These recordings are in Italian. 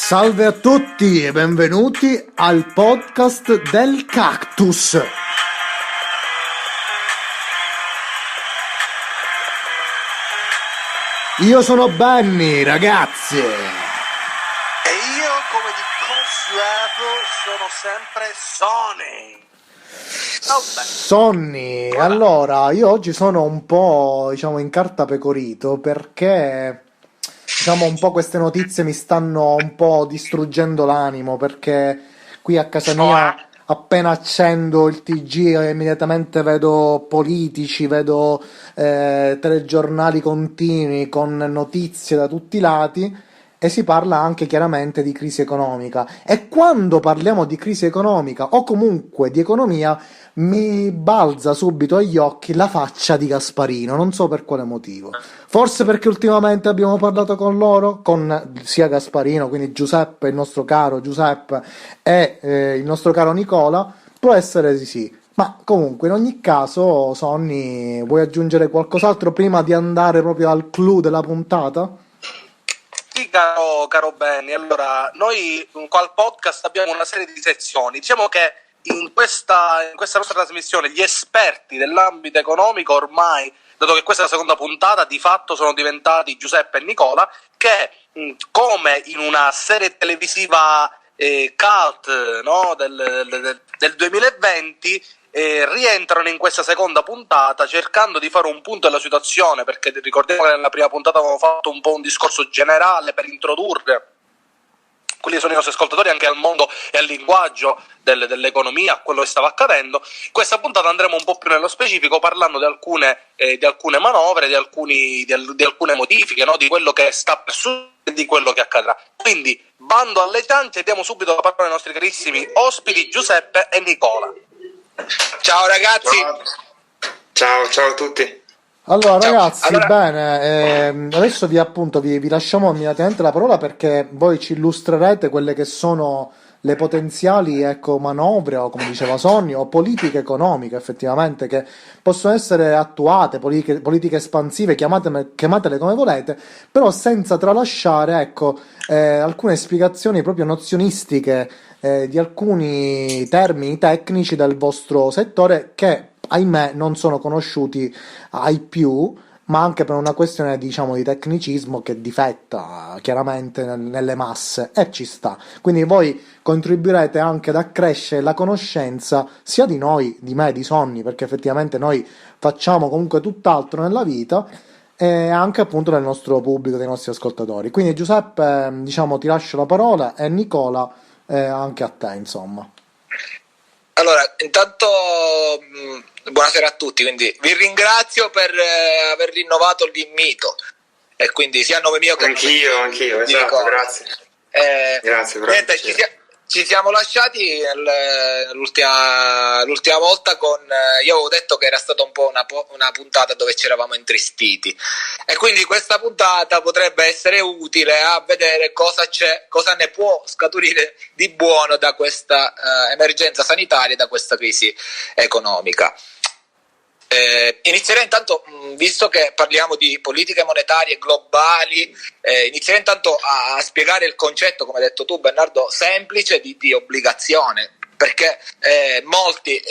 Salve a tutti e benvenuti al podcast del Cactus. Io sono Benny, ragazzi. E io, come di consueto, sono sempre Sonny. Sonny, allora, io oggi sono un po', in carta pecorito perché, un po' queste notizie mi stanno un po' distruggendo l'animo perché qui a casa mia appena accendo il TG immediatamente vedo politici, vedo telegiornali continui con notizie da tutti i lati e si parla anche chiaramente di crisi economica. E quando parliamo di crisi economica o comunque di economia mi balza subito agli occhi la faccia di Gasparino, non so per quale motivo. Forse perché ultimamente abbiamo parlato con loro, con sia Gasparino, quindi Giuseppe, il nostro caro Giuseppe, e il nostro caro Nicola. Può essere di sì. Ma comunque, in ogni caso, Sonny, vuoi aggiungere qualcos'altro prima di andare proprio al clou della puntata? Sì, caro Benny, allora, noi qua al podcast abbiamo una serie di sezioni. Diciamo che in questa nostra trasmissione gli esperti dell'ambito economico ormai, dato che questa è la seconda puntata, di fatto sono diventati Giuseppe e Nicola, che come in una serie televisiva cult, no, del 2020 rientrano in questa seconda puntata cercando di fare un punto della situazione, perché ricordiamo che nella prima puntata avevamo fatto un po' un discorso generale per introdurre quelli che sono i nostri ascoltatori anche al mondo e al linguaggio dell'economia, a quello che stava accadendo. Questa puntata andremo un po' più nello specifico parlando di alcune manovre, di alcune modifiche, no? Di quello che sta per succedere e di quello che accadrà. Quindi bando alle ciance e diamo subito la parola ai nostri carissimi ospiti Giuseppe e Nicola. Ciao ragazzi. Ciao a tutti. Allora Ciao. ragazzi, Allora- bene, adesso vi lasciamo immediatamente la parola perché voi ci illustrerete quelle che sono le potenziali, manovre o come diceva Sonny o politiche economiche effettivamente che possono essere attuate, politiche espansive, chiamatele come volete, però senza tralasciare, alcune spiegazioni proprio nozionistiche di alcuni termini tecnici del vostro settore che ahimè non sono conosciuti ai più, ma anche per una questione di tecnicismo che difetta chiaramente nelle masse e ci sta. Quindi voi contribuirete anche ad accrescere la conoscenza sia di noi, di me, di Sonny, perché effettivamente noi facciamo comunque tutt'altro nella vita e anche appunto del nostro pubblico, dei nostri ascoltatori. Quindi Giuseppe, ti lascio la parola e Nicola anche a te, insomma. Allora, intanto buonasera a tutti, quindi vi ringrazio per aver rinnovato l'invito e quindi sia a nome mio che Anch'io, di esatto, Nicola. grazie. Grazie, Niente, ci siamo lasciati l'ultima volta con io avevo detto che era stata un po' una puntata dove ci eravamo intristiti e quindi questa puntata potrebbe essere utile a vedere cosa ne può scaturire di buono da questa emergenza sanitaria e da questa crisi economica. Inizierei intanto, visto che parliamo di politiche monetarie globali, inizierei intanto a spiegare il concetto, come hai detto tu Bernardo, semplice di obbligazione, perché molti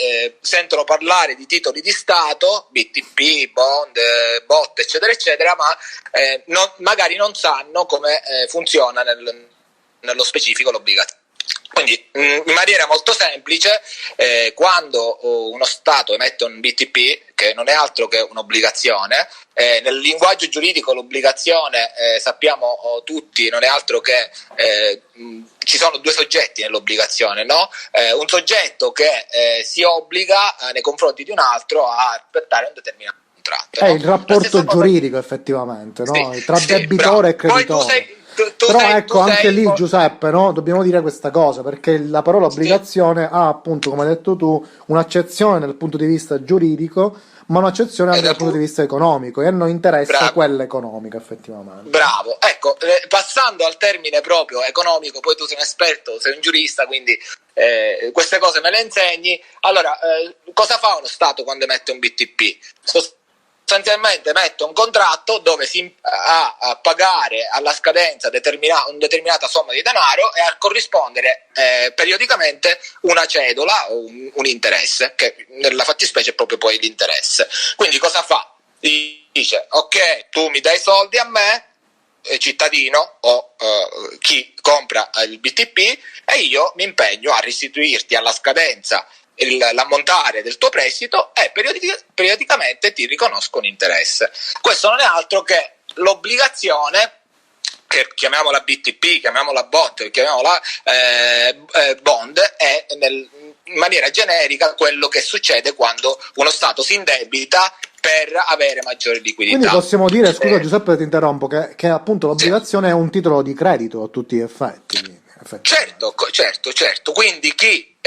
sentono parlare di titoli di Stato, BTP, bond, bot, eccetera, eccetera, ma magari non sanno come funziona nello specifico l'obbligazione. Quindi in maniera molto semplice, quando uno Stato emette un BTP, che non è altro che un'obbligazione, nel linguaggio giuridico l'obbligazione, sappiamo tutti, non è altro che ci sono due soggetti nell'obbligazione, no? Un soggetto che si obbliga nei confronti di un altro a rispettare un determinato contratto. È no? il rapporto giuridico effettivamente, no? Sì, Tra sì, debitore e bravo. creditore. Però anche lì Giuseppe, no? Dobbiamo dire questa cosa perché la parola obbligazione ha appunto, come hai detto tu, un'accezione dal punto di vista giuridico, ma un'accezione anche dal punto di vista economico e a noi interessa quella economica effettivamente. Bravo, ecco, passando al termine proprio economico, poi tu sei un esperto, sei un giurista, quindi queste cose me le insegni. Allora, cosa fa uno Stato quando emette un BTP? sostanzialmente metto un contratto dove si a pagare alla scadenza una determinata somma di denaro e a corrispondere periodicamente una cedola o un interesse, che nella fattispecie è proprio poi l'interesse. Quindi cosa fa? Dice: ok, tu mi dai soldi a me, cittadino o chi compra il BTP, e io mi impegno a restituirti alla scadenza l'ammontare del tuo prestito e periodicamente ti riconosco un interesse. Questo non è altro che l'obbligazione, che chiamiamola BTP, chiamiamola bot, chiamiamola bond, è in maniera generica quello che succede quando uno Stato si indebita per avere maggiore liquidità. Quindi possiamo dire, scusa Giuseppe ti interrompo, che appunto l'obbligazione è un titolo di credito a tutti gli effetti. Certo. Quindi chi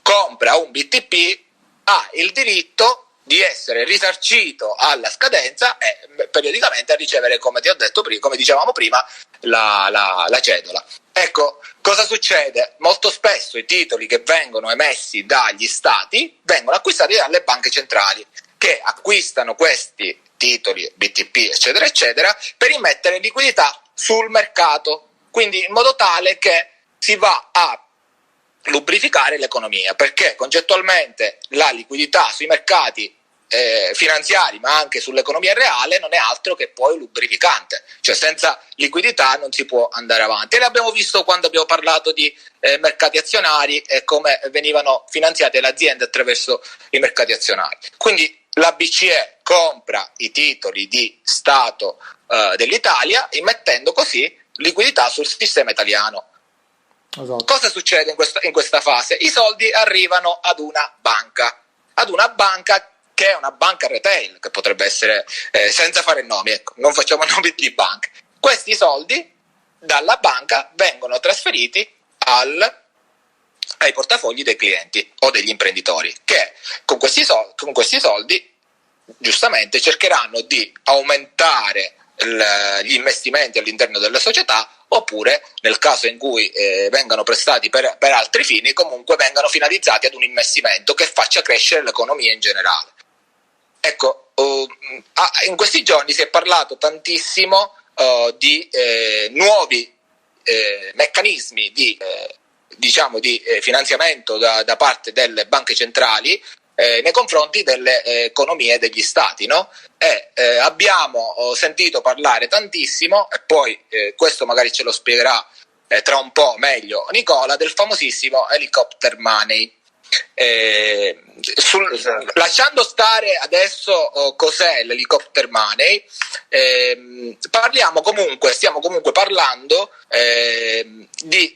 compra un BTP ha il diritto di essere risarcito alla scadenza e periodicamente a ricevere, come ti ho detto prima, come dicevamo prima, la cedola. Ecco, cosa succede? Molto spesso i titoli che vengono emessi dagli stati vengono acquistati dalle banche centrali, che acquistano questi titoli, BTP, eccetera, eccetera, per immettere liquidità sul mercato, quindi in modo tale che si va a lubrificare l'economia, perché concettualmente la liquidità sui mercati finanziari, ma anche sull'economia reale, non è altro che poi lubrificante, cioè senza liquidità non si può andare avanti. E l'abbiamo visto quando abbiamo parlato di mercati azionari e come venivano finanziate le aziende attraverso i mercati azionari. Quindi la BCE compra i titoli di Stato dell'Italia, immettendo così liquidità sul sistema italiano. Esatto. Cosa succede in questa fase? I soldi arrivano ad una banca che è una banca retail, che potrebbe essere, senza fare nomi, ecco, non facciamo nomi di banche. Questi soldi dalla banca vengono trasferiti ai portafogli dei clienti o degli imprenditori, che con questi soldi giustamente cercheranno di aumentare gli investimenti all'interno della società, oppure nel caso in cui vengano prestati per altri fini, comunque vengano finalizzati ad un investimento che faccia crescere l'economia in generale. Ecco, in questi giorni si è parlato tantissimo di nuovi meccanismi di finanziamento da parte delle banche centrali nei confronti delle economie degli stati, no? Abbiamo sentito parlare tantissimo, e poi questo magari ce lo spiegherà tra un po' meglio Nicola, del famosissimo helicopter money. Lasciando stare adesso cos'è l'helicopter money, stiamo comunque parlando di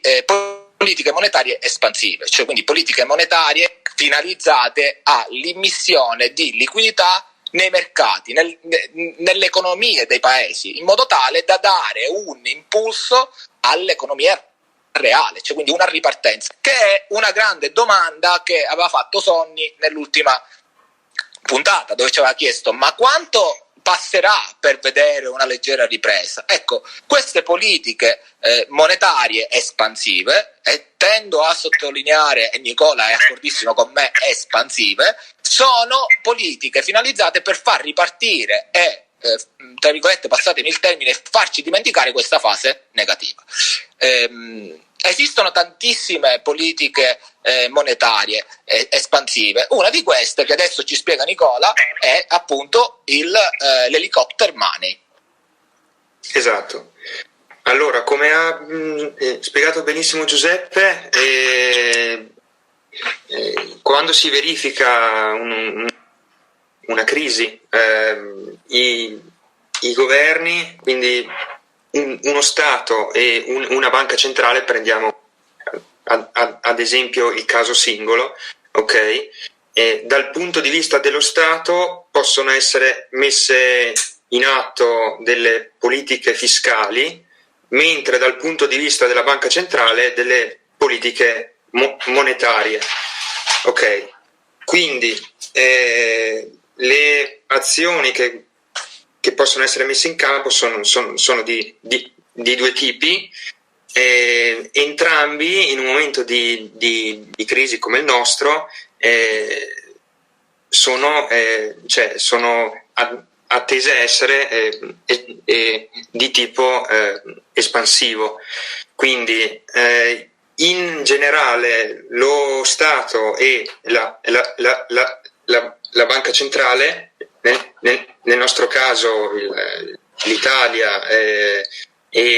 politiche monetarie espansive, cioè quindi politiche monetarie finalizzate all'immissione di liquidità nei mercati, nelle economie dei paesi, in modo tale da dare un impulso all'economia reale, cioè quindi una ripartenza, che è una grande domanda che aveva fatto Sonni nell'ultima puntata, dove ci aveva chiesto: ma quanto passerà per vedere una leggera ripresa? Ecco, queste politiche monetarie espansive, e tendo a sottolineare, e Nicola è d'accordissimo con me, espansive, sono politiche finalizzate per far ripartire e tra virgolette, passatemi il termine, farci dimenticare questa fase negativa. Esistono tantissime politiche monetarie espansive. Una di queste, che adesso ci spiega Nicola, è appunto l'helicopter money. Esatto. Allora, come ha spiegato benissimo Giuseppe, quando si verifica una crisi, i governi, quindi uno Stato e una banca centrale, prendiamo ad esempio il caso singolo, ok? Dal punto di vista dello Stato possono essere messe in atto delle politiche fiscali, mentre dal punto di vista della banca centrale delle politiche monetarie, ok? Quindi le azioni che possono essere messe in campo sono di due tipi, entrambi in un momento di crisi come il nostro sono attese a essere di tipo espansivo. Quindi in generale lo Stato e la banca centrale, nel nostro caso l'Italia e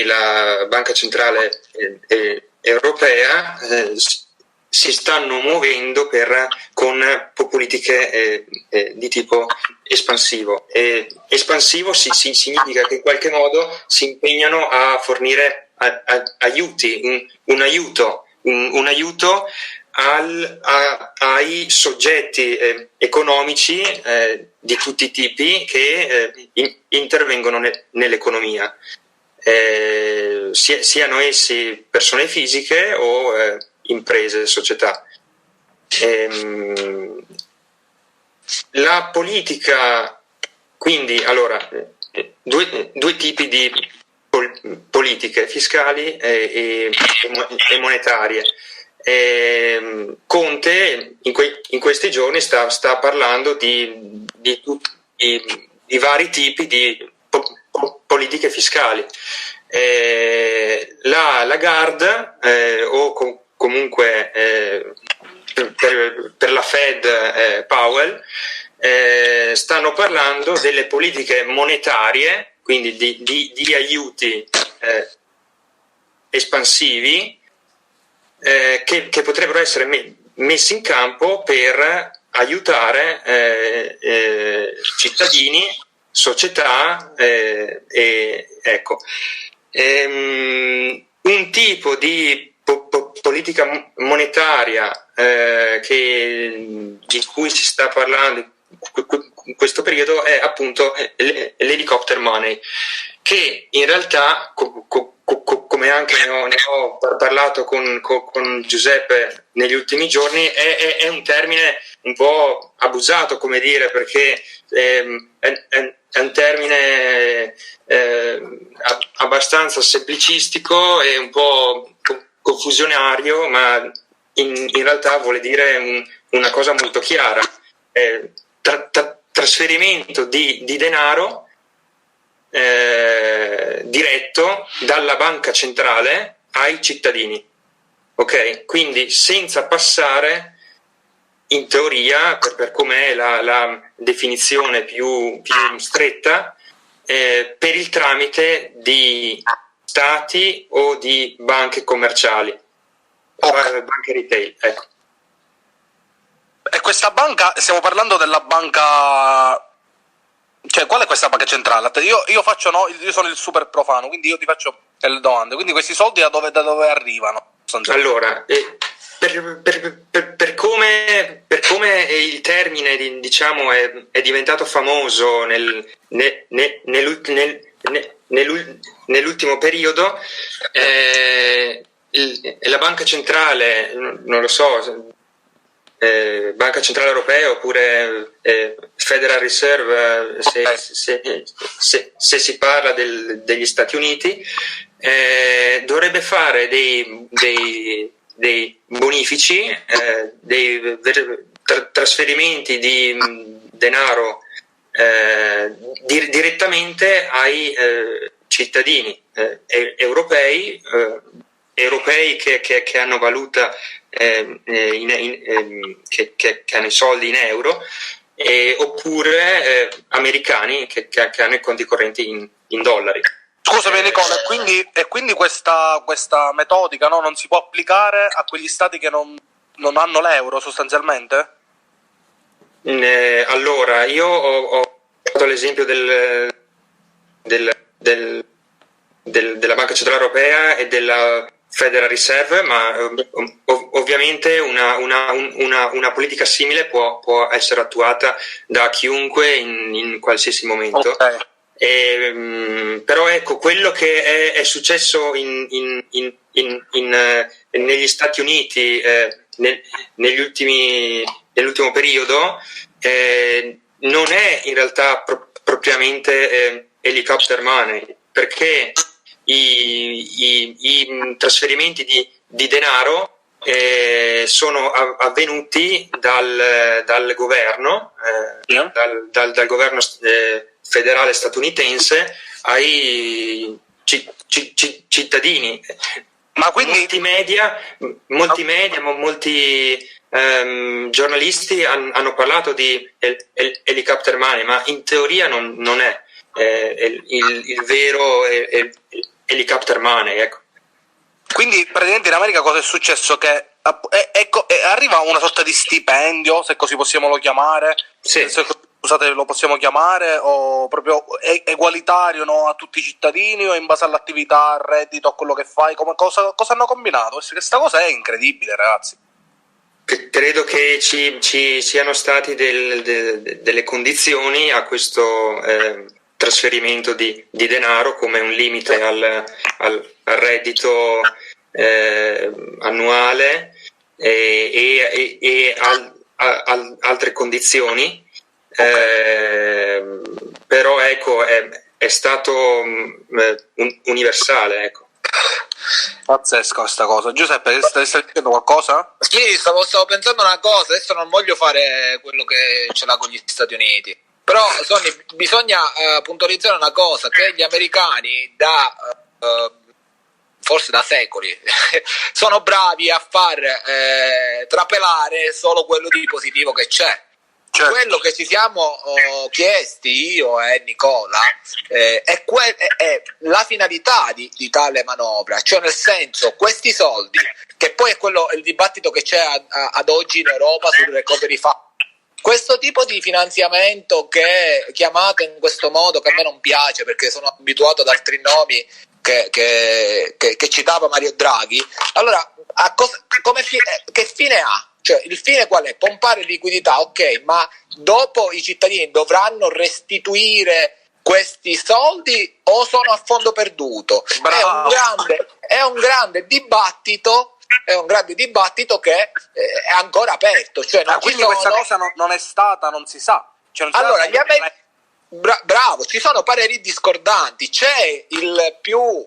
la banca centrale europea, si stanno muovendo con politiche di tipo espansivo. Espansivo significa che in qualche modo si impegnano a fornire aiuti, un aiuto ai soggetti economici di tutti i tipi che intervengono nell'economia, siano essi persone fisiche o imprese, società. La politica, quindi, allora, due tipi di politiche fiscali e monetarie. Conte in questi giorni sta parlando di vari tipi di politiche fiscali. La Lagarde o comunque per la Fed Powell stanno parlando delle politiche monetarie, quindi di aiuti espansivi che potrebbero essere messi in campo per aiutare cittadini, società, ecco. Un tipo di politica monetaria di cui si sta parlando in questo periodo è appunto l'helicopter money, che in realtà, come anche ne ho parlato con Giuseppe negli ultimi giorni, è un termine un po' abusato, come dire, perché è un termine abbastanza semplicistico e un po' confusionario, ma in realtà vuole dire una cosa molto chiara: trasferimento di denaro diretto dalla banca centrale ai cittadini, ok? Quindi senza passare, in teoria, per com'è la definizione più stretta, per il tramite di stati o di banche commerciali, banche retail, ecco. E questa banca, stiamo parlando della banca, cioè qual è questa banca centrale? Io sono il super profano, quindi io ti faccio le domande. Quindi questi soldi da dove arrivano? Allora, per come il termine, diciamo, è diventato famoso nell'ultimo periodo, la banca centrale, non lo so, Banca Centrale Europea oppure Federal Reserve, se si parla degli Stati Uniti, dovrebbe fare dei bonifici, dei trasferimenti di denaro direttamente ai cittadini europei che hanno valuta, che hanno i soldi in euro, oppure americani che hanno i conti correnti in dollari. Scusami Nicola, e quindi questa metodica, no, non si può applicare a quegli stati che non hanno l'euro sostanzialmente? Allora, io ho fatto l'esempio della Banca Centrale Europea e della Federal Reserve, ma ovviamente una politica simile può essere attuata da chiunque in qualsiasi momento. Okay. Però ecco, quello che è successo negli Stati Uniti nell'ultimo periodo non è in realtà propriamente helicopter money, perché i trasferimenti di denaro sono avvenuti dal governo, dal governo federale statunitense ai cittadini. Ma quindi molti giornalisti hanno parlato di helicopter money, ma in teoria non è il vero helicopter money, ecco. Quindi praticamente in America cosa è successo? Che arriva una sorta di stipendio, se così possiamo lo chiamare, Sì. Scusate, lo possiamo chiamare, o proprio egualitario, no, a tutti i cittadini, o in base all'attività, al reddito, a quello che fai, cosa hanno combinato? Questa cosa è incredibile, ragazzi. Credo che ci siano stati delle condizioni a questo trasferimento di denaro, come un limite al reddito annuale e altre condizioni. Però ecco, è stato universale, ecco. Pazzesca questa cosa. Giuseppe, stai dicendo qualcosa? Sì, stavo pensando una cosa, adesso non voglio fare quello che ce l'ha con gli Stati Uniti, però Sonny, bisogna puntualizzare una cosa, che gli americani forse da secoli sono bravi a far trapelare solo quello di positivo che c'è. Certo. Quello che ci siamo chiesti io e Nicola è la finalità di tale manovra, cioè nel senso, questi soldi, che poi è il dibattito che c'è ad oggi in Europa sul recovery fund, questo tipo di finanziamento che è chiamato in questo modo, che a me non piace perché sono abituato ad altri nomi che citava Mario Draghi, allora che fine ha? Cioè, il fine qual è? Pompare liquidità, ok, ma dopo i cittadini dovranno restituire questi soldi o sono a fondo perduto? È un grande dibattito che è ancora aperto. Cioè Quindi questa cosa non è stata, non si sa. Cioè, non si allora, sa bravo, ci sono pareri discordanti. C'è il più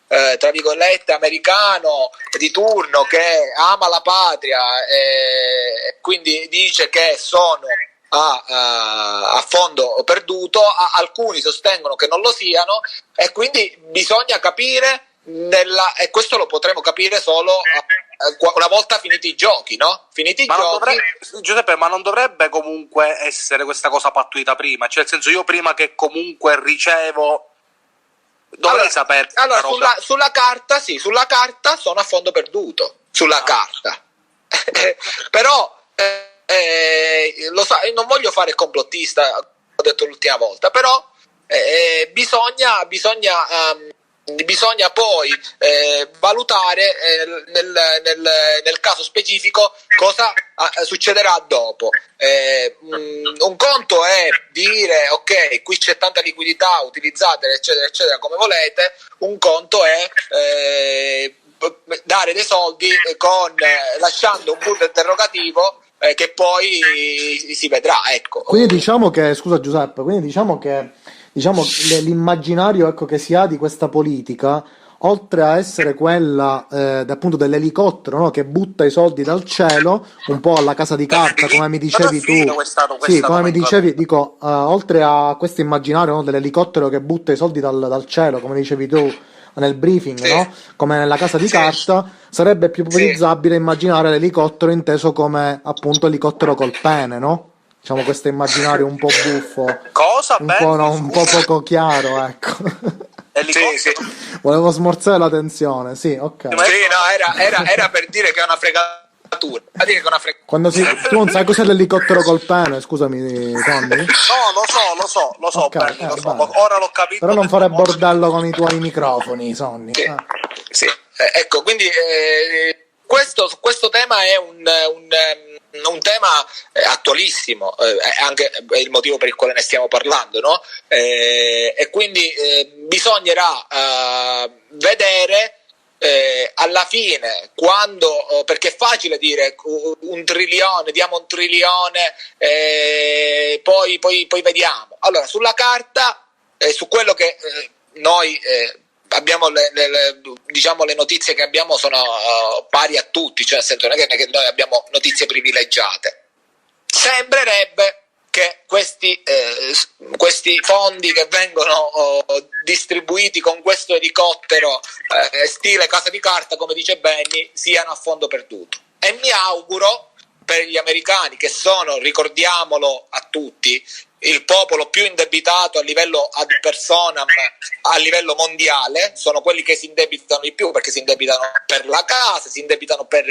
tra virgolette americano di turno che ama la patria e quindi dice che sono a fondo perduto, alcuni sostengono che non lo siano, e quindi bisogna capire e questo lo potremo capire solo una volta finiti i giochi, no? Giuseppe, ma non dovrebbe comunque essere questa cosa pattuita prima? Cioè, nel senso, io prima che comunque ricevo dovrei sapere. Allora, sulla carta sono a fondo perduto, sulla carta. Però lo so, non voglio fare complottista, ho detto l'ultima volta, però bisogna poi valutare nel caso specifico cosa succederà dopo. Un conto è dire ok, qui c'è tanta liquidità, utilizzatela eccetera eccetera come volete, un conto è dare dei soldi lasciando un punto interrogativo che poi si vedrà, ecco. Quindi diciamo che, scusa Giuseppe, l'immaginario, ecco, che si ha di questa politica, oltre a essere quella appunto dell'elicottero, no, che butta i soldi dal cielo, un po' alla Casa di Carta, come mi dicevi tu. Sì, come mi dicevi, dico, oltre a questo immaginario, no, dell'elicottero che butta i soldi dal cielo, come dicevi tu nel briefing, Sì. no? Come nella Casa di Sì. Carta, sarebbe più ipotizzabile immaginare l'elicottero inteso come appunto elicottero col pene, no? Diciamo, questo immaginario un po' buffo, Cosa? un po' poco chiaro, ecco. Sì. Volevo smorzare la tensione, sì, ok. Sì, no, era per dire che è una fregatura. A dire che è una fregatura. Quando tu non sai cos'è l'elicottero col pene, scusami, Tony? No, lo so, Ok, bene, lo so. bene. Ora l'ho capito. Però non fare bordello con i tuoi microfoni, Sonny. Sì. Sì. Ecco, quindi questo tema è un tema attualissimo, anche è il motivo per il quale ne stiamo parlando, no? E quindi bisognerà vedere alla fine, perché è facile dire un trilione, diamo un trilione, poi vediamo. Allora, sulla carta, su quello che noi abbiamo diciamo le notizie che abbiamo sono pari a tutti, cioè nel senso non è che noi abbiamo notizie privilegiate. Sembrerebbe che questi fondi che vengono distribuiti con questo elicottero stile Casa di Carta, come dice Benny, siano a fondo perduto. E mi auguro per gli americani, che sono, ricordiamolo a tutti, il popolo più indebitato a livello ad personam a livello mondiale, sono quelli che si indebitano di più, perché si indebitano per la casa, si indebitano per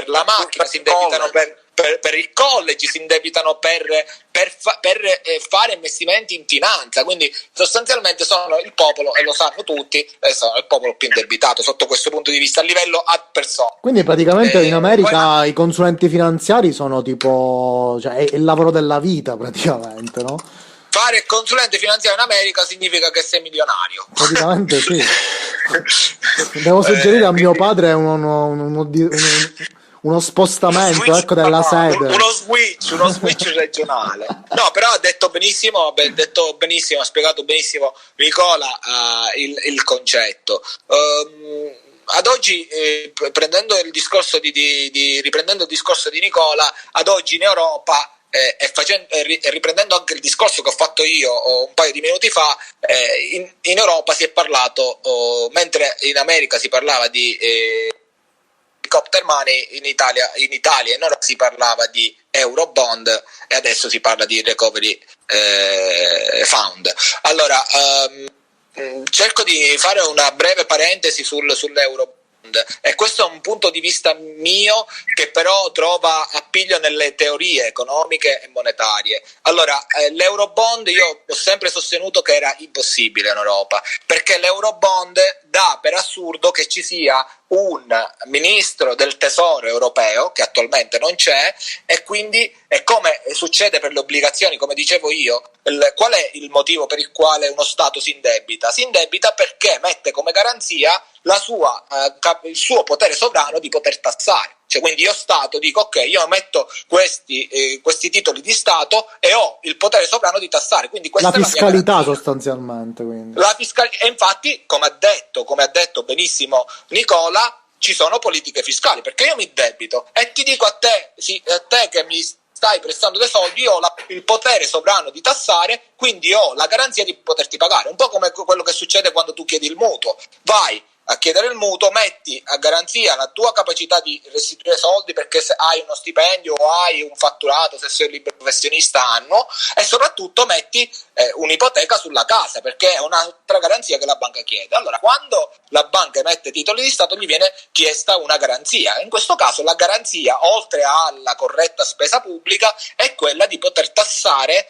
la macchina, si indebitano per il college, si indebitano per fare investimenti in finanza. Quindi sostanzialmente sono il popolo, e lo sanno tutti, sono il popolo più indebitato sotto questo punto di vista a livello ad persona. Quindi praticamente in America i consulenti finanziari sono tipo, cioè è il lavoro della vita praticamente, no? Fare il consulente finanziario in America significa che sei milionario. Praticamente sì. Devo suggerire a mio padre uno spostamento, switch, ecco, della sede. Uno switch regionale. No, però ha detto benissimo, ha spiegato benissimo Nicola il concetto. Ad oggi, riprendendo il discorso di Nicola, ad oggi in Europa riprendendo anche il discorso che ho fatto io un paio di minuti fa, in Europa si è parlato, mentre in America si parlava di helicopter money, in Italia in Europa si parlava di Eurobond e adesso si parla di recovery fund. Allora cerco di fare una breve parentesi sull'Eurobond, e questo è un punto di vista mio che però trova appiglio nelle teorie economiche e monetarie. Allora, l'Eurobond io ho sempre sostenuto che era impossibile in Europa, perché l'Eurobond dà per assurdo che ci sia un ministro del tesoro europeo, che attualmente non c'è, e quindi è come succede per le obbligazioni, come dicevo io. Qual è il motivo per il quale uno Stato si indebita? Si indebita perché mette come garanzia il suo potere sovrano di poter tassare. Cioè, quindi io Stato dico ok, io metto questi titoli di Stato e ho il potere sovrano di tassare. Quindi questa la fiscalità sostanzialmente. Quindi. E infatti, come ha detto benissimo Nicola, ci sono politiche fiscali, perché io mi debito e ti dico a te che mi stai prestando dei soldi, io ho il potere sovrano di tassare, quindi ho la garanzia di poterti pagare. Un po' come quello che succede quando tu chiedi il mutuo. Vai a chiedere il mutuo, metti a garanzia la tua capacità di restituire soldi perché se hai uno stipendio o hai un fatturato, se sei un libero professionista annuo, e soprattutto metti un'ipoteca sulla casa, perché è un'altra garanzia che la banca chiede. Allora, quando la banca emette titoli di Stato gli viene chiesta una garanzia. In questo caso la garanzia, oltre alla corretta spesa pubblica, è quella di poter tassare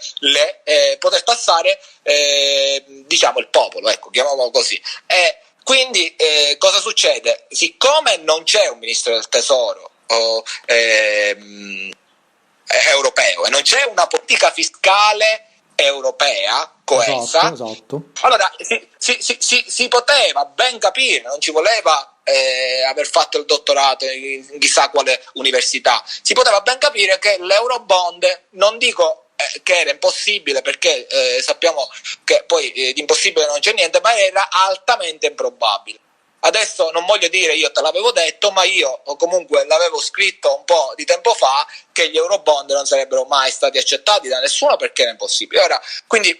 diciamo il popolo, ecco, chiamiamolo così. Quindi cosa succede? Siccome non c'è un ministro del tesoro europeo e non c'è una politica fiscale europea coesa, esatto. Allora si poteva ben capire, non ci voleva aver fatto il dottorato in chissà quale università, si poteva ben capire che l'Eurobond, non dico che era impossibile, perché sappiamo che poi di impossibile non c'è niente, ma era altamente improbabile. Adesso non voglio dire io te l'avevo detto, ma io comunque l'avevo scritto un po' di tempo fa che gli Eurobond non sarebbero mai stati accettati da nessuno perché era impossibile. Ora, quindi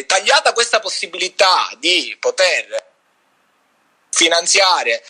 tagliata questa possibilità di poter finanziare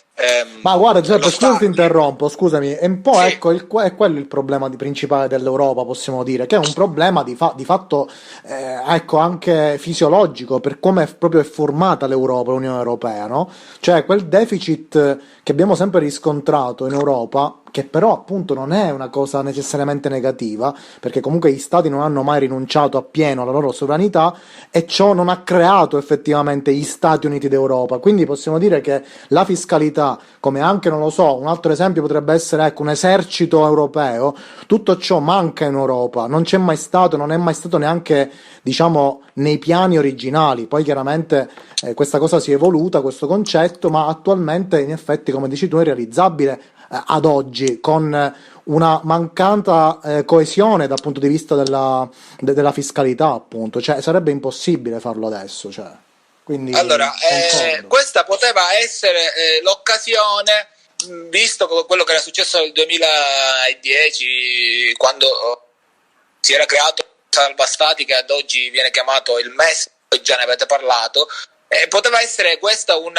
ma guarda Giuseppe, scusa ti interrompo, scusami, è un po' sì. Ecco è quello il problema principale dell'Europa, possiamo dire, che è un problema di fatto ecco anche fisiologico per come proprio è formata l'Unione Europea, no? Cioè quel deficit che abbiamo sempre riscontrato in Europa, che però appunto non è una cosa necessariamente negativa, perché comunque gli stati non hanno mai rinunciato appieno alla loro sovranità e ciò non ha creato effettivamente gli Stati Uniti d'Europa, quindi possiamo dire che la fiscalità, come anche, non lo so, un altro esempio potrebbe essere ecco, un esercito europeo, tutto ciò manca in Europa, non c'è mai stato, non è mai stato neanche, diciamo, nei piani originali. Poi chiaramente questa cosa si è evoluta, questo concetto, ma attualmente in effetti, come dici tu, è realizzabile ad oggi con una mancata coesione dal punto di vista della fiscalità, appunto, cioè sarebbe impossibile farlo adesso, cioè. Quindi Allora, concordo. questa poteva essere l'occasione, visto quello che era successo nel 2010, quando si era creato Salva Stati, che ad oggi viene chiamato il MES, già ne avete parlato, poteva essere questo un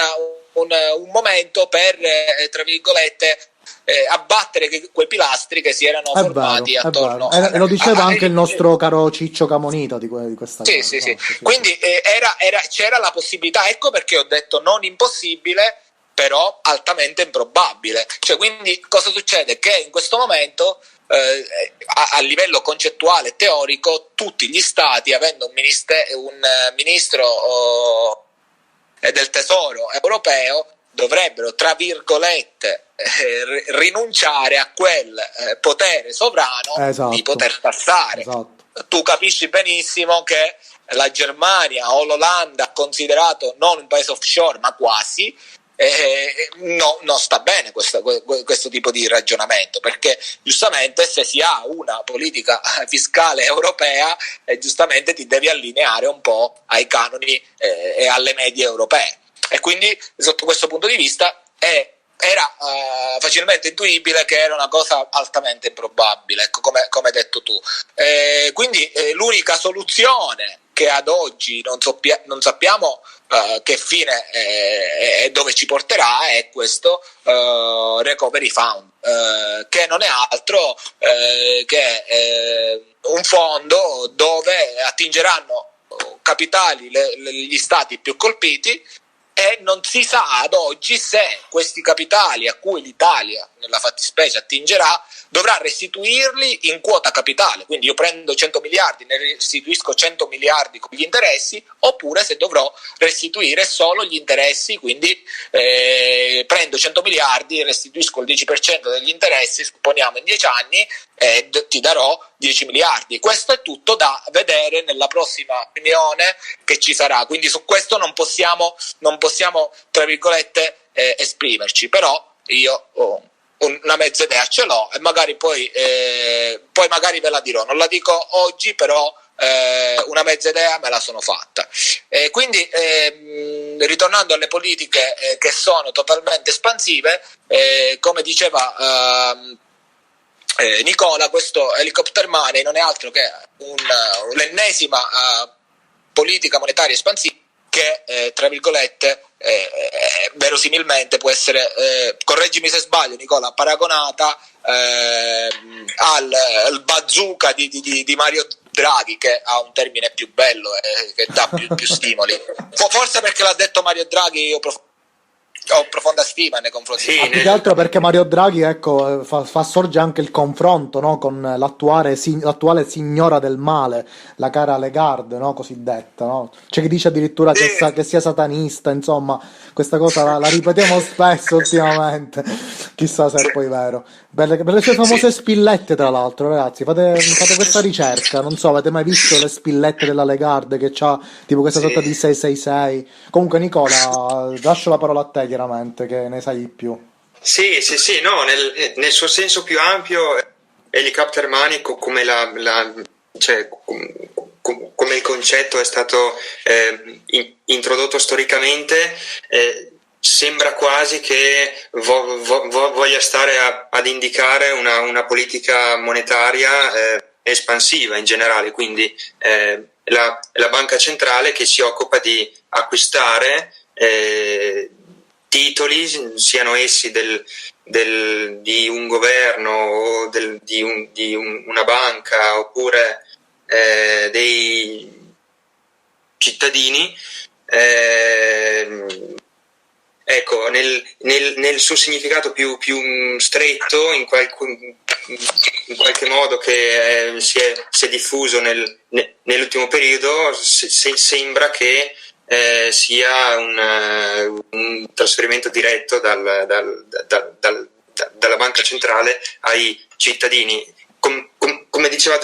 momento per, tra virgolette, abbattere quei pilastri che si erano È formati vero, è attorno vero. E lo diceva anche il nostro caro Ciccio Camonito di questa sì, cosa. sì, sì. Esatto, sì, sì. Quindi c'era la possibilità, ecco perché ho detto non impossibile, però altamente improbabile. Cioè, quindi cosa succede? Che in questo momento, a livello concettuale e teorico, tutti gli stati, avendo un ministro del tesoro europeo, dovrebbero, tra virgolette, rinunciare a quel potere sovrano Esatto. di poter tassare. Esatto. Tu capisci benissimo che la Germania o l'Olanda, considerato non un paese offshore ma quasi, no, non sta bene questo tipo di ragionamento, perché giustamente se si ha una politica fiscale europea, giustamente ti devi allineare un po' ai canoni e alle medie europee, e quindi sotto questo punto di vista era facilmente intuibile che era una cosa altamente improbabile, ecco, come hai detto tu. Quindi l'unica soluzione che ad oggi non sappiamo che fine e dove ci porterà è questo Recovery Fund, che non è altro che un fondo dove attingeranno capitali gli stati più colpiti, e non si sa ad oggi se questi capitali a cui l'Italia nella fattispecie attingerà dovrà restituirli in quota capitale, quindi io prendo 100 miliardi, ne restituisco 100 miliardi con gli interessi, oppure se dovrò restituire solo gli interessi, quindi prendo 100 miliardi, restituisco il 10% degli interessi, supponiamo in 10 anni, e ti darò 10 miliardi. Questo è tutto da vedere nella prossima riunione che ci sarà, quindi su questo non possiamo tra virgolette esprimerci, però io una mezza idea ce l'ho, e magari poi magari ve la dirò, non la dico oggi, però una mezza idea me la sono fatta. Quindi ritornando alle politiche che sono totalmente espansive, come diceva Nicola, questo helicopter money non è altro che l'ennesima politica monetaria espansiva che tra virgolette verosimilmente può essere, correggimi se sbaglio Nicola, paragonata al bazooka di Mario Draghi, che ha un termine più bello e che dà più stimoli. Forse perché l'ha detto Mario Draghi io ho profonda stima nei confronti Sì, Più che altro perché Mario Draghi, ecco, fa sorge anche il confronto, no, con l'attuale signora del male, la cara Lagarde, no, cosiddetta, no? C'è chi dice addirittura che sia satanista, insomma, questa cosa la ripetiamo spesso ultimamente, chissà se è poi vero. Per le sue famose spillette, tra l'altro, ragazzi, fate questa ricerca, non so, avete mai visto le spillette della Lagarde che c'ha tipo questa sorta di 666? Comunque Nicola, lascio la parola a te, chiaramente, che ne sai di più. Sì, no, nel suo senso più ampio, helicopter money, come cioè, come il concetto è stato introdotto storicamente, sembra quasi che voglia stare ad indicare una politica monetaria espansiva in generale, quindi la banca centrale che si occupa di acquistare titoli, siano essi di un governo o di una banca oppure dei cittadini, ecco, nel suo significato più stretto, in qualche modo che si è diffuso nell'ultimo periodo, sembra che sia un trasferimento diretto dalla banca centrale ai cittadini. Come diceva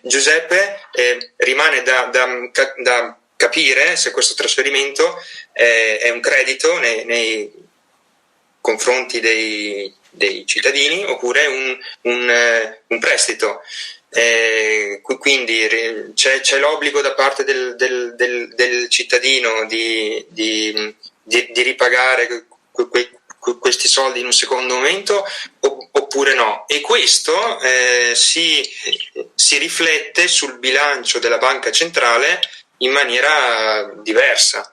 Giuseppe, rimane da capire se questo trasferimento è un credito nei confronti dei cittadini oppure un prestito. Quindi c'è l'obbligo da parte del cittadino di ripagare questi soldi in un secondo momento oppure no, e questo si riflette sul bilancio della banca centrale in maniera diversa.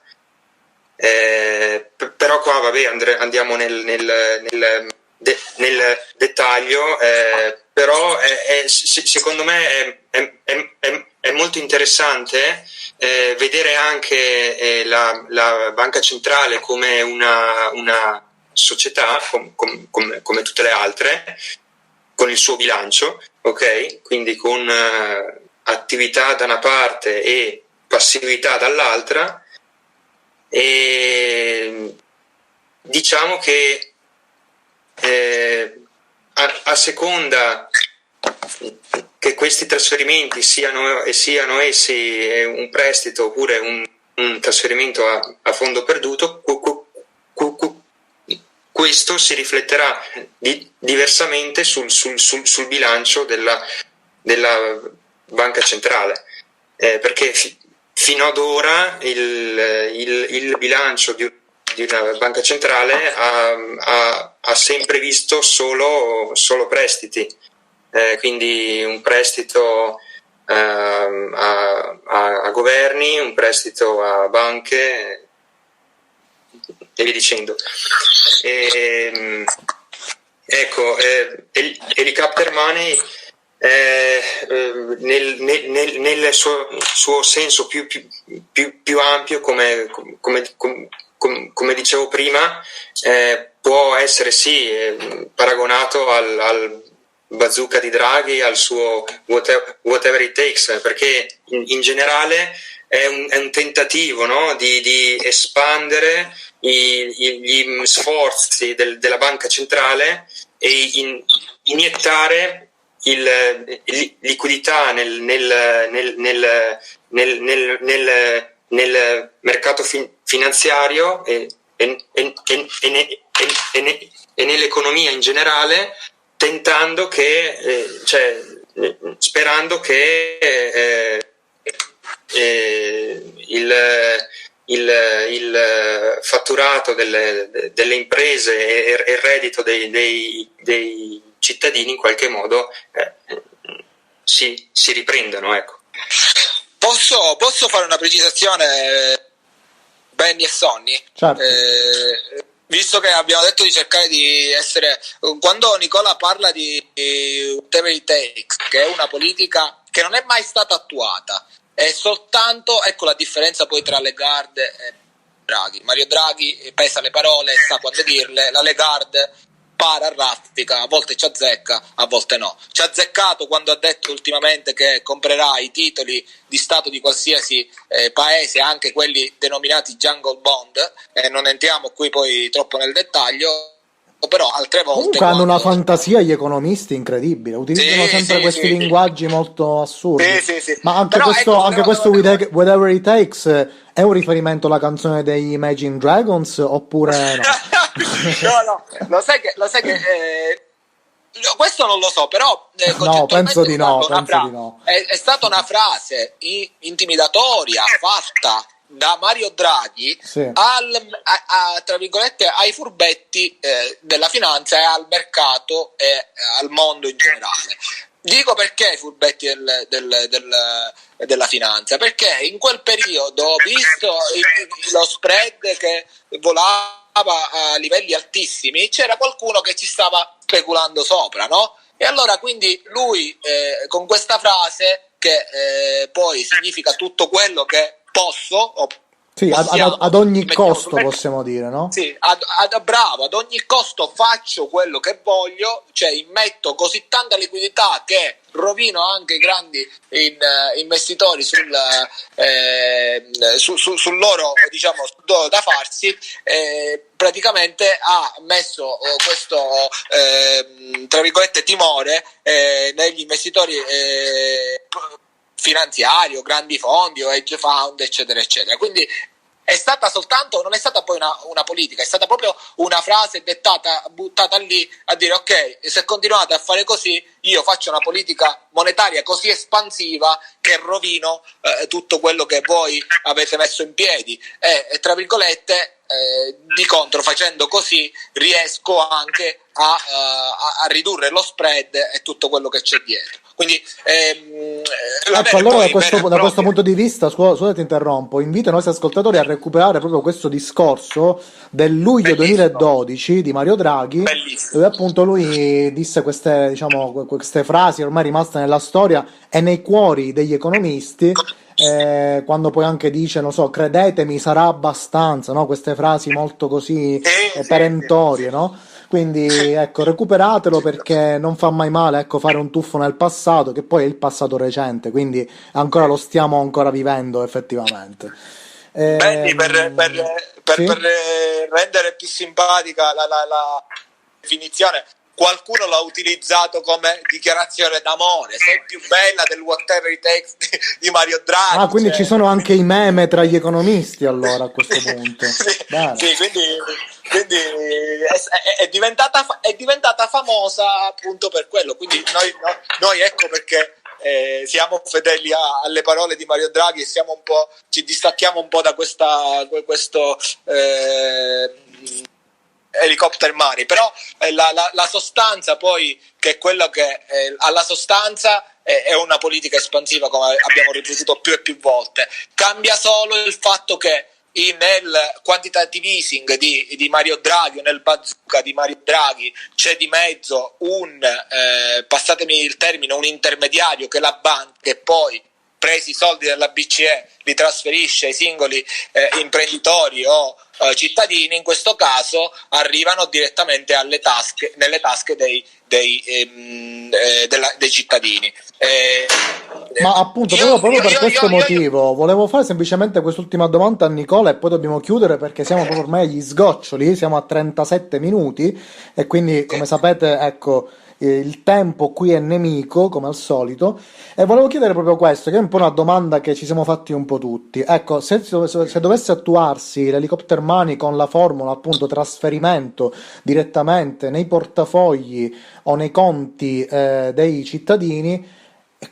Però qua andiamo nel dettaglio, però secondo me è molto interessante vedere anche la banca centrale come una società come tutte le altre, con il suo bilancio, ok? Quindi con attività da una parte e passività dall'altra, e diciamo che a seconda che questi trasferimenti siano essi un prestito oppure un trasferimento a fondo perduto, questo si rifletterà diversamente sul bilancio della banca centrale, perché fino ad ora il bilancio di una banca centrale ha sempre visto solo prestiti, quindi un prestito a governi, un prestito a banche e via dicendo. Ecco, helicopter money nel suo senso più ampio, come dicevo prima, può essere paragonato al bazooka di Draghi, al suo whatever it takes, perché in generale è un tentativo, no? di espandere gli sforzi della banca centrale e iniettare liquidità nel mercato finanziario e nell'economia in generale, tentando sperando che il fatturato delle imprese e il reddito dei cittadini in qualche modo si riprendano, ecco. Posso fare una precisazione, Benny e Sonny? Certo. Visto che abbiamo detto di cercare di essere, quando Nicola parla di whatever it takes, che è una politica che non è mai stata attuata, è soltanto, ecco la differenza poi tra Lagarde e Draghi. Mario Draghi pesa le parole, sa quando dirle, la Lagarde para a raffica, a volte ci azzecca, a volte no. Ci ha azzeccato quando ha detto ultimamente che comprerà i titoli di Stato di qualsiasi paese, anche quelli denominati jungle bond, non entriamo qui poi troppo nel dettaglio, però altre volte... Comunque hanno una fantasia gli economisti incredibile, utilizzano sempre questi linguaggi molto assurdi. Sì. Ma anche però, questo Whatever It Takes è un riferimento alla canzone degli Imagine Dragons oppure no? No, lo sai che questo non lo so, però no, penso di no. È stata una frase intimidatoria fatta da Mario Draghi, sì, tra virgolette ai furbetti della finanza e al mercato e al mondo in generale. Dico perché i furbetti della finanza, perché in quel periodo, visto lo spread che volava a livelli altissimi, c'era qualcuno che ci stava speculando sopra, no? E allora quindi lui con questa frase che poi significa tutto quello che posso, sì, ad ogni costo possiamo dire, no? Sì, bravo, ad ogni costo faccio quello che voglio, cioè immetto così tanta liquidità che rovino anche i grandi investitori sul loro, diciamo, da farsi. Praticamente ha messo questo tra virgolette timore negli investitori finanziari o grandi fondi o hedge fund, eccetera eccetera. Quindi è stata soltanto, non è stata poi una politica, è stata proprio una frase dettata, buttata lì a dire ok, se continuate a fare così io faccio una politica monetaria così espansiva che rovino tutto quello che voi avete messo in piedi e tra virgolette di contro facendo così riesco anche a ridurre lo spread e tutto quello che c'è dietro. Quindi ecco, allora da questo punto di vista, scusa ti interrompo, invito i nostri ascoltatori a recuperare proprio questo discorso del luglio Bellissimo. 2012 di Mario Draghi, Bellissimo. dove appunto lui disse queste, diciamo, queste frasi ormai rimaste nella storia e nei cuori degli economisti, quando poi anche dice, non so, credetemi sarà abbastanza, no? Queste frasi molto così perentorie, no? Quindi ecco, recuperatelo perché non fa mai male, ecco, fare un tuffo nel passato, che poi è il passato recente, quindi ancora lo stiamo ancora vivendo effettivamente. Benny, per Sì? rendere più simpatica la definizione, qualcuno l'ha utilizzato come dichiarazione d'amore. Sei più bella del whatever it takes di Mario Draghi. Ah, quindi cioè. ci sono anche i meme tra gli economisti allora a questo punto. Sì, Bene. sì, quindi è diventata famosa appunto per quello. Quindi noi ecco perché siamo fedeli alle parole di Mario Draghi e siamo un po', ci distacchiamo un po' da questo helicopter money, però la sostanza poi, che è quello che alla sostanza è una politica espansiva, come abbiamo ripetuto più e più volte. Cambia solo il fatto che nel quantitative easing di Mario Draghi o nel bazooka di Mario Draghi c'è di mezzo passatemi il termine, un intermediario, che la banca, che poi presi i soldi della BCE li trasferisce ai singoli imprenditori o cittadini. In questo caso arrivano direttamente nelle tasche dei cittadini. Ma appunto, proprio per questo motivo, volevo fare semplicemente quest'ultima domanda a Nicola e poi dobbiamo chiudere perché siamo proprio ormai agli sgoccioli, siamo a 37 minuti e quindi, come sapete, ecco, il tempo qui è nemico, come al solito, e volevo chiedere proprio questo, che è un po' una domanda che ci siamo fatti un po' tutti. Ecco, se dovesse attuarsi l'helicopter money con la formula appunto trasferimento direttamente nei portafogli o nei conti dei cittadini,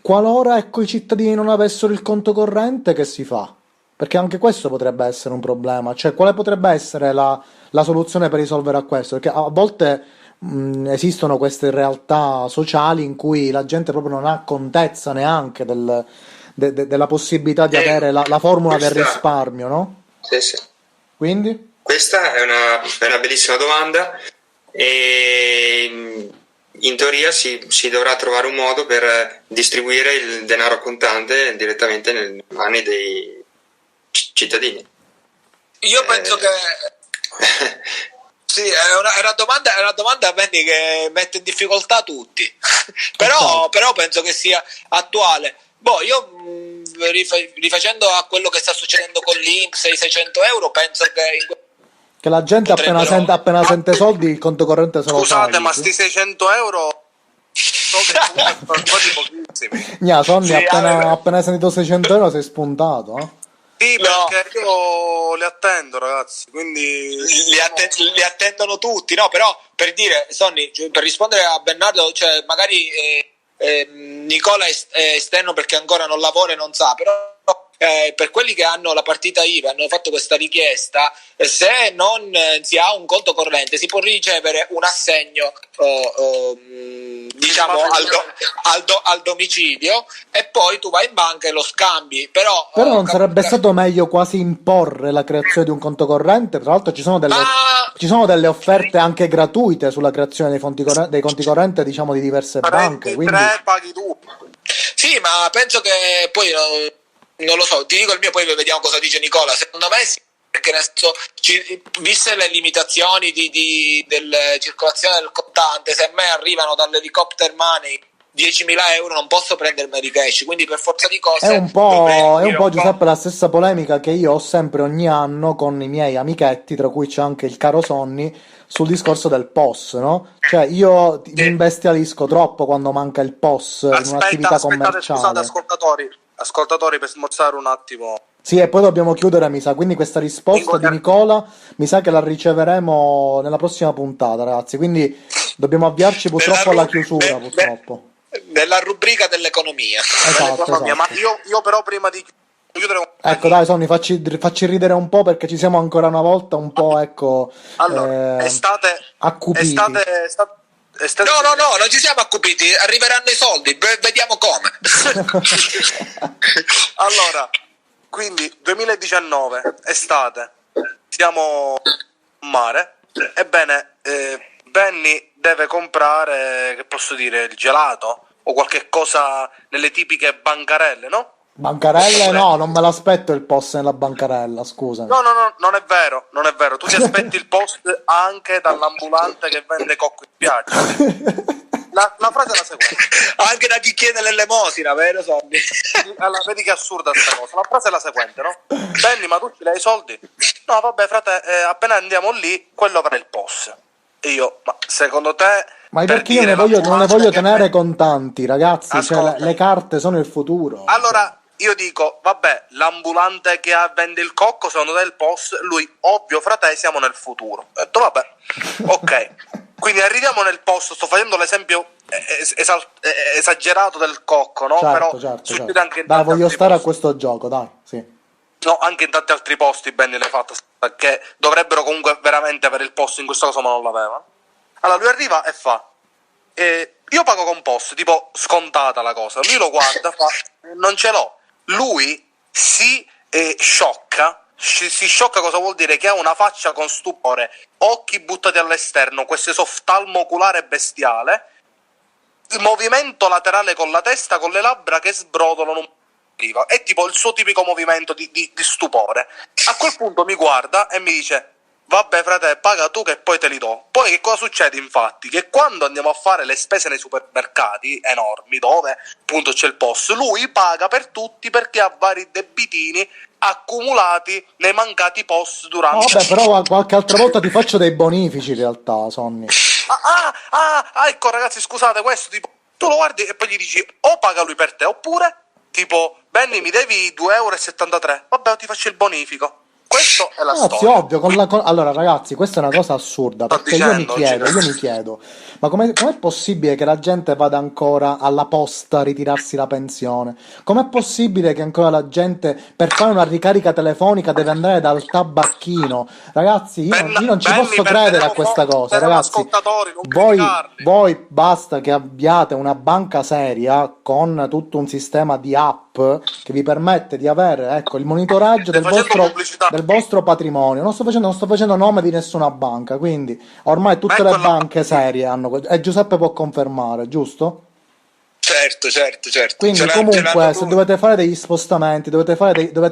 qualora ecco, i cittadini non avessero il conto corrente, che si fa? Perché anche questo potrebbe essere un problema, cioè quale potrebbe essere la soluzione per risolvere a questo? Perché a volte esistono queste realtà sociali in cui la gente proprio non ha contezza neanche della possibilità di avere la formula del risparmio, no? Sì, sì. Quindi? Questa è una bellissima domanda e in teoria si dovrà trovare un modo per distribuire il denaro contante direttamente nelle mani dei cittadini. Io penso che sì, è una domanda Benny, che mette in difficoltà tutti. però penso che sia attuale. Io rifacendo a quello che sta succedendo con l'INPS e i 600 euro, penso che la gente appena sente soldi il conto corrente se lo fa. Scusate, ma sti 600 euro sono pochissimi. Sonny, Sì, appena hai sentito 600 euro sei spuntato, eh? Sì, No. perché io li attendo, ragazzi, quindi li attendono tutti, no? Però per dire, Sonny, per rispondere a Bernardo, cioè magari Nicola è esterno perché ancora non lavora e non sa, però per quelli che hanno la partita IVA, hanno fatto questa richiesta, se non si ha un conto corrente si può ricevere un assegno diciamo al domicilio e poi tu vai in banca e lo scambi, però non sarebbe stato meglio quasi imporre la creazione di un conto corrente? Tra l'altro ci sono delle offerte anche gratuite sulla creazione dei conti correnti, diciamo, di diverse banche, quindi... 3 paghi tu. sì, ma penso che poi non lo so, ti dico il mio, poi vediamo cosa dice Nicola. Secondo me sì, perché viste le limitazioni della circolazione del contante, se a me arrivano dall'helicopter money 10.000 euro non posso prendermeli cash, quindi per forza di cose è un po' Giuseppe la stessa polemica che io ho sempre ogni anno con i miei amichetti, tra cui c'è anche il caro Sonny, sul discorso del POS, no? Cioè io mi imbestialisco troppo quando manca il POS in un'attività commerciale. Scusate, ascoltatori, per smorzare un attimo. Sì, e poi dobbiamo chiudere, mi sa, quindi questa risposta di Nicola mi sa che la riceveremo nella prossima puntata, ragazzi, quindi dobbiamo avviarci Nella, purtroppo alla chiusura, purtroppo. nella rubrica dell'economia. Esatto, Dell'economia. Ma esatto. io però prima di chiudere Ecco, dai, Sonny, facci ridere un po' perché ci siamo ancora una volta un po', ecco, allora, accupiti. estate No, non ci siamo accupiti, arriveranno i soldi, vediamo come. Allora, quindi 2019, estate, siamo a mare, ebbene, Benny deve comprare, che posso dire, il gelato o qualche cosa nelle tipiche bancarelle, no? Bancarelle? No, non me l'aspetto il post nella bancarella, scusami. No, non è vero, non è vero. Tu ti aspetti il post anche dall'ambulante che vende cocco in spiaggia. La frase è la seguente. Anche da chi chiede l'elemosina, vero Sonny? Allora, vedi che assurda sta cosa. La frase è la seguente, no? Benny, ma tu ce l'hai i soldi? No, vabbè, frate, appena andiamo lì, quello avrà il POS. E io, ma secondo te... Ma per perché io dire non ne l'ambulante voglio che tenere vende- contanti, ragazzi, cioè Ascolta. le carte sono il futuro. Allora, io dico, vabbè, l'ambulante che vende il cocco, secondo te il POS, lui, ovvio, frate, siamo nel futuro. Ho detto, vabbè, ok. Quindi arriviamo nel posto, sto facendo l'esempio esagerato del cocco, no? Però Certo. succede anche in Dai, tanti voglio altri stare a posti. questo gioco, dai, sì. No, anche in tanti altri posti Benny l'hai fatta, che dovrebbero comunque veramente avere il posto in questo caso, ma non l'aveva. Allora lui arriva e fa, io pago con POS, tipo scontata la cosa. Lui lo guarda, fa, non ce l'ho. Lui si sciocca cosa vuol dire? Che ha una faccia con stupore, occhi buttati all'esterno, questo softalmo oculare bestiale, movimento laterale con la testa, con le labbra che sbrodolano un po'. È tipo il suo tipico movimento di stupore. A quel punto mi guarda e mi dice, vabbè frate, paga tu che poi te li do. Poi che cosa succede infatti? Che quando andiamo a fare le spese nei supermercati enormi, dove appunto c'è il POS, lui paga per tutti perché ha vari debitini accumulati nei mancati POS No, durante... vabbè, però qualche altra volta ti faccio dei bonifici in realtà, Sonny. Ecco ragazzi, scusate, questo tipo, tu lo guardi e poi gli dici o paga lui per te, oppure tipo, Benny mi devi 2,73 euro, vabbè ti faccio il bonifico. Questo è la Ragazzi, storia. ovvio, allora ragazzi, questa è una cosa assurda, Sto perché io mi dicendo, chiedo, ma com'è possibile che la gente vada ancora alla posta a ritirarsi la pensione? Com'è possibile che ancora la gente per fare una ricarica telefonica deve andare dal tabacchino? Ragazzi, io non ci Benny, posso credere a questa cosa, ragazzi. ascoltatori, non Voi, criticarli. voi basta che abbiate una banca seria con tutto un sistema di app che vi permette di avere, ecco, il monitoraggio Stai facendo pubblicità. del vostro patrimonio. Non sto facendo nome di nessuna banca, quindi ormai tutte le Ecco la- banche serie hanno e Giuseppe può confermare, giusto? Certo. Quindi Ce comunque l'hanno se tutti. dovete fare degli spostamenti, dovete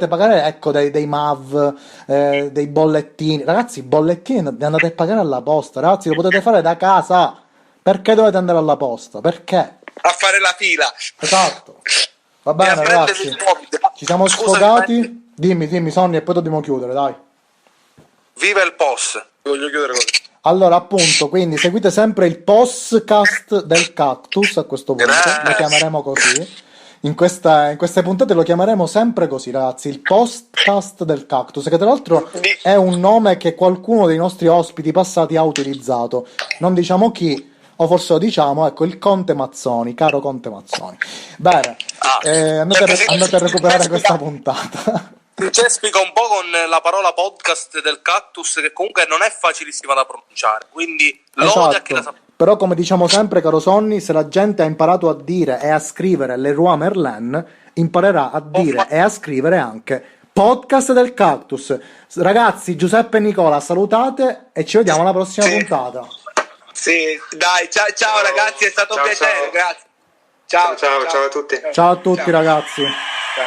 pagare ecco dei MAV, dei bollettini. Ragazzi, i bollettini li andate a pagare alla posta, ragazzi, lo potete fare da casa. Perché dovete andare alla posta? Perché? A fare la fila. Esatto. Va E a bene, prendervi ragazzi. il Covid. Ci siamo Scusami, sfogati. Dimmi, Sonny, e poi dobbiamo chiudere, dai. Viva il POS. Voglio chiudere così. Allora, appunto, quindi seguite sempre il podcast del cactus a questo punto, Grazie. lo chiameremo così. In queste puntate lo chiameremo sempre così, ragazzi, il podcast del cactus, che tra l'altro è un nome che qualcuno dei nostri ospiti passati ha utilizzato. Non diciamo chi, o forse lo diciamo, ecco, il Conte Mazzoni, caro Conte Mazzoni. Bene, andate a recuperare questa puntata. Si cespica un po' con la parola podcast del cactus, che comunque non è facilissima da pronunciare, quindi lode a chi la sa. Esatto. Però come diciamo sempre, caro Sonny, se la gente ha imparato a dire e a scrivere Leroy Merlin, imparerà a dire e a scrivere anche podcast del cactus. Ragazzi, Giuseppe e Nicola, salutate e ci vediamo alla prossima Sì. puntata. Sì, dai, ciao ragazzi, è stato un Ciao, piacere, ciao. grazie. Ciao a tutti. Ciao a tutti, ragazzi. Ciao.